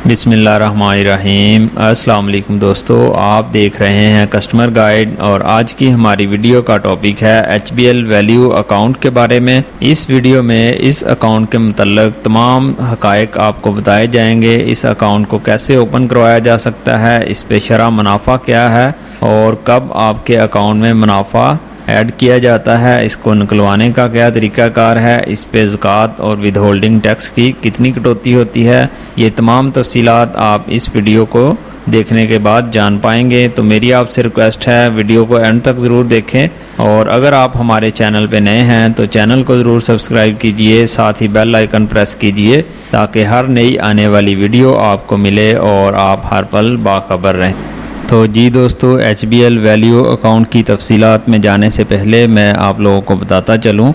बिस्मिल्लाहिर्रहमानिर्रहीम। अस्सलाम वालेकुम दोस्तों, आप देख रहे हैं कस्टमर गाइड और आज की हमारी वीडियो का टॉपिक है HBL वैल्यू अकाउंट के बारे में। इस वीडियो में इस अकाउंट के मुतल्लिक़ तमाम हक़ाइक़ आपको बताए जाएंगे। इस अकाउंट को कैसे ओपन करवाया जा सकता है, इस पे शरह मुनाफा क्या है और कब आपके अकाउंट में मुनाफा ऐड किया जाता है, इसको निकलवाने का क्या तरीक़ाकार है, इस पे ज़कात और विद होल्डिंग टैक्स की कितनी कटौती होती है, ये तमाम तफ़सीलात आप इस वीडियो को देखने के बाद जान पाएंगे। तो मेरी आपसे रिक्वेस्ट है वीडियो को एंड तक ज़रूर देखें और अगर आप हमारे चैनल पे नए हैं तो चैनल को ज़रूर सब्सक्राइब कीजिए, साथ ही बेल आइकन प्रेस कीजिए ताकि हर नई आने वाली वीडियो आपको मिले और आप हर पल बाखबर रहें। तो जी दोस्तों, HBL वैल्यू अकाउंट की तफसीलात में जाने से पहले मैं आप लोगों को बताता चलूं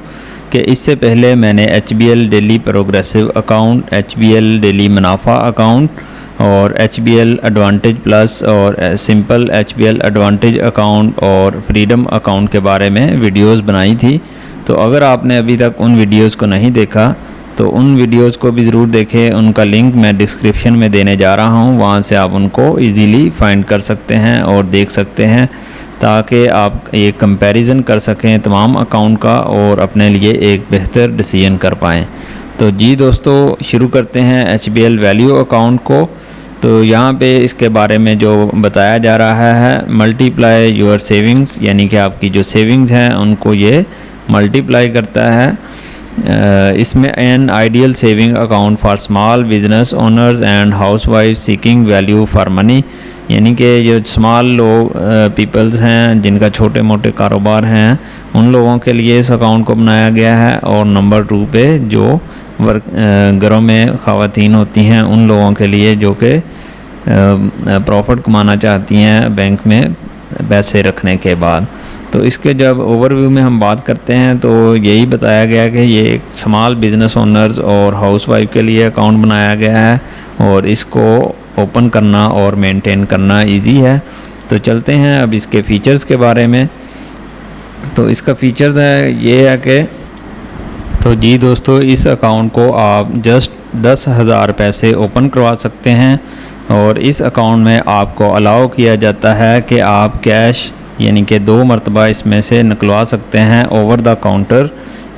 कि इससे पहले मैंने HBL daily progressive account, HBL daily मुनाफा अकाउंट और HBL एडवांटेज प्लस और सिंपल HBL एडवांटेज अकाउंट और फ्रीडम अकाउंट के बारे में वीडियोस बनाई थी। तो अगर आपने अभी तक उन वीडियोस को नहीं देखा तो उन वीडियोस को भी ज़रूर देखें। उनका लिंक मैं डिस्क्रिप्शन में देने जा रहा हूं, वहां से आप उनको इजीली फाइंड कर सकते हैं और देख सकते हैं ताकि आप एक कंपैरिजन कर सकें तमाम अकाउंट का और अपने लिए एक बेहतर डिसीजन कर पाएँ। तो जी दोस्तों, शुरू करते हैं HBL वैल्यू अकाउंट को। तो यहाँ पे इसके बारे में जो बताया जा रहा है, मल्टीप्लाई योर सेविंग्स, यानी कि आपकी जो सेविंग्स हैं उनको ये मल्टीप्लाई करता है। इसमें an ideal saving account for small business owners and housewife seeking value for money, यानी कि जो स्मॉल लोग पीपल्स हैं जिनका छोटे मोटे कारोबार हैं उन लोगों के लिए इस अकाउंट को बनाया गया है। और नंबर 2 पे जो घरों में ख़वातीन होती हैं उन लोगों के लिए जो कि प्रॉफिट कमाना चाहती हैं बैंक में पैसे रखने के बाद। तो इसके जब ओवरव्यू में हम बात करते हैं तो यही बताया गया कि ये एक स्मॉल बिजनेस ओनर्स और हाउसवाइफ के लिए अकाउंट बनाया गया है और इसको ओपन करना और मेंटेन करना इजी है। तो चलते हैं अब इसके फ़ीचर्स के बारे में। तो इसका फ़ीचर्स है ये है कि तो जी दोस्तों, इस अकाउंट को आप जस्ट 10,000 पैसे ओपन करवा सकते हैं और इस अकाउंट में आपको अलाउ किया जाता है कि आप कैश यानी कि 2 मरतबा इसमें से निकलवा सकते हैं ओवर द काउंटर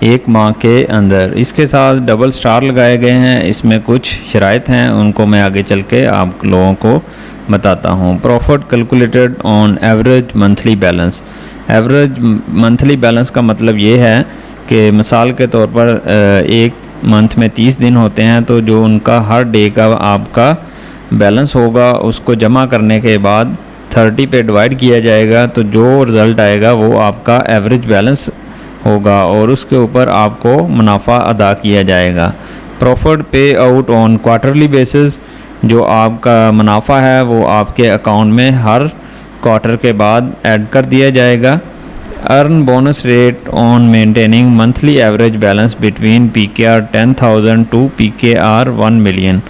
1 माह के अंदर। इसके साथ डबल स्टार लगाए गए हैं। इसमें कुछ शराइत हैं, उनको मैं आगे चल के आप लोगों को बताता हूँ। Profit calculated on average monthly balance. Average monthly balance का मतलब ये है कि मिसाल के तौर पर एक मंथ में 30 दिन होते हैं, तो जो उनका हर डे का आपका बैलेंस होगा उसको जमा करने के बाद 30 पे डिवाइड किया जाएगा, तो जो रिज़ल्ट आएगा वो आपका एवरेज बैलेंस होगा और उसके ऊपर आपको मुनाफा अदा किया जाएगा। Profit pay out on quarterly basis, जो आपका मुनाफा है वो आपके अकाउंट में हर क्वार्टर के बाद ऐड कर दिया जाएगा। Earn bonus rate on maintaining monthly average balance between PKR 10,000 to PKR 1 million,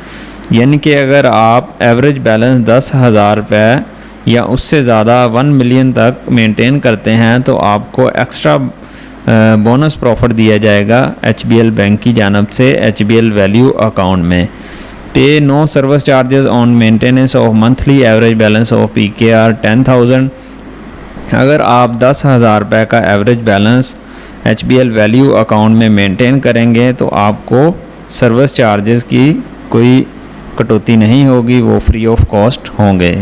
यानी कि अगर आप एवरेज बैलेंस 10,000 रुपये या उससे ज़्यादा 1 मिलियन तक मेंटेन करते हैं तो आपको एक्स्ट्रा बोनस प्रॉफिट दिया जाएगा HBL बैंक की जानब से HBL वैल्यू अकाउंट में। Pay no service charges on maintenance of monthly average balance of PKR 10,000। अगर आप 10,000 रुपये का average balance HBL value account में मेंटेन करेंगे तो आपको सर्विस चार्जेस की कोई कटौती नहीं होगी, वो फ्री ऑफ कॉस्ट होंगे।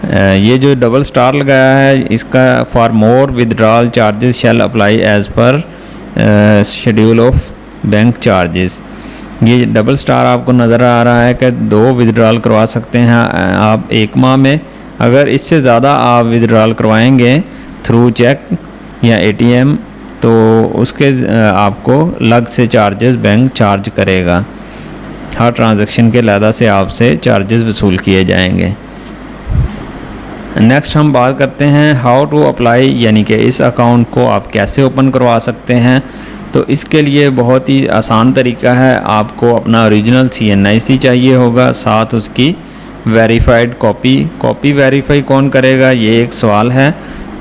ये जो डबल स्टार लगाया है इसका for more withdrawal charges shall apply as per schedule of bank charges. ये डबल स्टार आपको नज़र आ रहा है कि 2 विदड्रॉल करवा सकते हैं आप 1 माह में। अगर इससे ज़्यादा आप विदड्रॉल करवाएंगे थ्रू चेक या ATM तो उसके आपको अलग से चार्जेस बैंक चार्ज करेगा। हर ट्रांजैक्शन के अलग से आपसे चार्जेस वसूल किए जाएंगे। नेक्स्ट हम बात करते हैं हाउ टू अप्लाई, यानी कि इस अकाउंट को आप कैसे ओपन करवा सकते हैं। तो इसके लिए बहुत ही आसान तरीका है। आपको अपना ओरिजिनल CNIC चाहिए होगा, साथ उसकी वेरीफाइड कॉपी वेरीफाई कौन करेगा, ये एक सवाल है।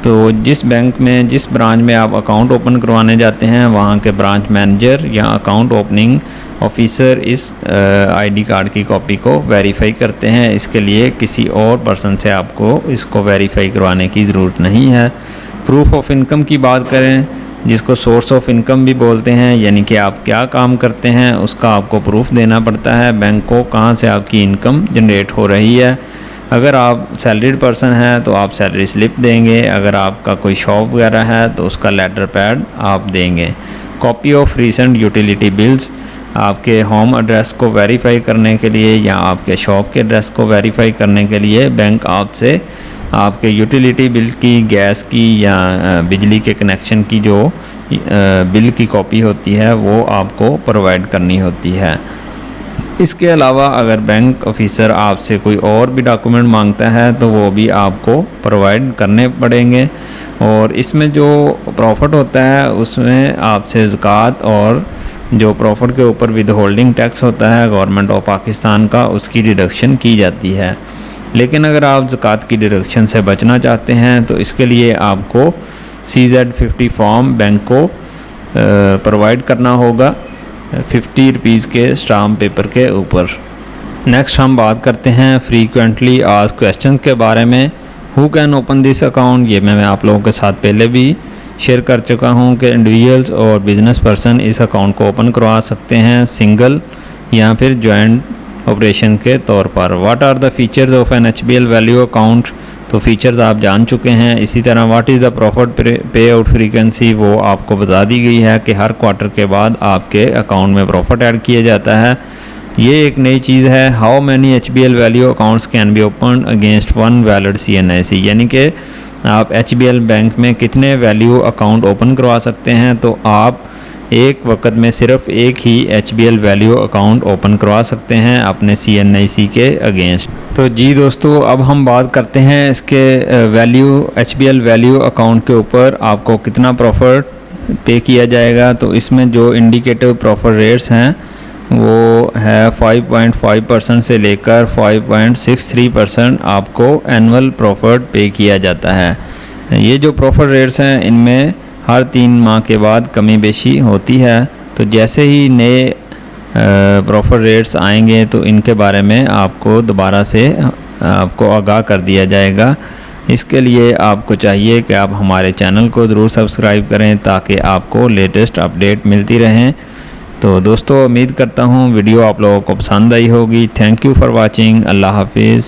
तो जिस बैंक में जिस ब्रांच में आप अकाउंट ओपन करवाने जाते हैं वहाँ के ब्रांच मैनेजर या अकाउंट ओपनिंग ऑफिसर इस आईडी कार्ड की कॉपी को वेरीफाई करते हैं। इसके लिए किसी और पर्सन से आपको इसको वेरीफाई करवाने की ज़रूरत नहीं है। प्रूफ ऑफ इनकम की बात करें, जिसको सोर्स ऑफ इनकम भी बोलते हैं, यानी कि आप क्या काम करते हैं उसका आपको प्रूफ देना पड़ता है बैंक को, कहाँ से आपकी इनकम जनरेट हो रही है। अगर आप सैलरीड पर्सन हैं तो आप सैलरी स्लिप देंगे, अगर आपका कोई शॉप वगैरह है तो उसका लेटर पैड आप देंगे। Copy of recent utility bills, आपके होम एड्रेस को वेरीफाई करने के लिए या आपके शॉप के एड्रेस को वेरीफाई करने के लिए बैंक आपसे आपके यूटिलिटी बिल की, गैस की या बिजली के कनेक्शन की जो बिल की कॉपी होती है वो आपको प्रोवाइड करनी होती है। इसके अलावा अगर बैंक ऑफिसर आपसे कोई और भी डॉक्यूमेंट मांगता है तो वो भी आपको प्रोवाइड करने पड़ेंगे। और इसमें जो प्रॉफिट होता है उसमें आपसे ज़कात और जो प्रॉफिट के ऊपर विद होल्डिंग टैक्स होता है गवर्नमेंट ऑफ पाकिस्तान का, उसकी डिडक्शन की जाती है। लेकिन अगर आप ज़कात की डिडक्शन से बचना चाहते हैं तो इसके लिए आपको CZ50 फॉर्म बैंक को प्रोवाइड करना होगा 50 रुपीज़ के स्टाम्प पेपर के ऊपर। नेक्स्ट हम बात करते हैं फ्रीक्वेंटली आस्क्ड क्वेश्चंस के बारे में। Who can open this account, ये मैं आप लोगों के साथ पहले भी शेयर कर चुका हूँ कि इंडिविजुअल्स और बिजनेस पर्सन इस अकाउंट को ओपन करवा सकते हैं, सिंगल या फिर जॉइंट ऑपरेशन के तौर पर। What are the features of an HBL value account, तो फीचर्स आप जान चुके हैं। इसी तरह what is the profit pay out frequency, वो आपको बता दी गई है कि हर क्वार्टर के बाद आपके अकाउंट में प्रॉफिट ऐड किया जाता है। ये एक नई चीज़ है। How many HBL value accounts can be open against one valid CNIC, यानी कि आप HBL बैंक में कितने वैल्यू अकाउंट ओपन करवा सकते हैं। तो आप एक वक्त में सिर्फ एक ही HBL वैल्यू अकाउंट ओपन करवा सकते हैं अपने CNIC के अगेंस्ट। तो जी दोस्तों, अब हम बात करते हैं इसके HBL वैल्यू अकाउंट के ऊपर आपको कितना प्रॉफिट पे किया जाएगा। तो इसमें जो इंडिकेटिव प्रॉफिट रेट्स हैं वो है 5.5% से लेकर 5.63% आपको एनुअल प्रॉफिट पे किया जाता है। ये जो प्रॉफिट रेट्स हैं इनमें हर 3 माह के बाद कमी बेशी होती है। तो जैसे ही नए प्रॉफिट रेट्स आएंगे तो इनके बारे में आपको दोबारा से आपको आगाह कर दिया जाएगा। इसके लिए आपको चाहिए कि आप हमारे चैनल को ज़रूर सब्सक्राइब करें ताकि आपको लेटेस्ट अपडेट मिलती रहें। तो दोस्तों, उम्मीद करता हूँ वीडियो आप लोगों को पसंद आई होगी। Thank you for watching. अल्लाह हाफिज़।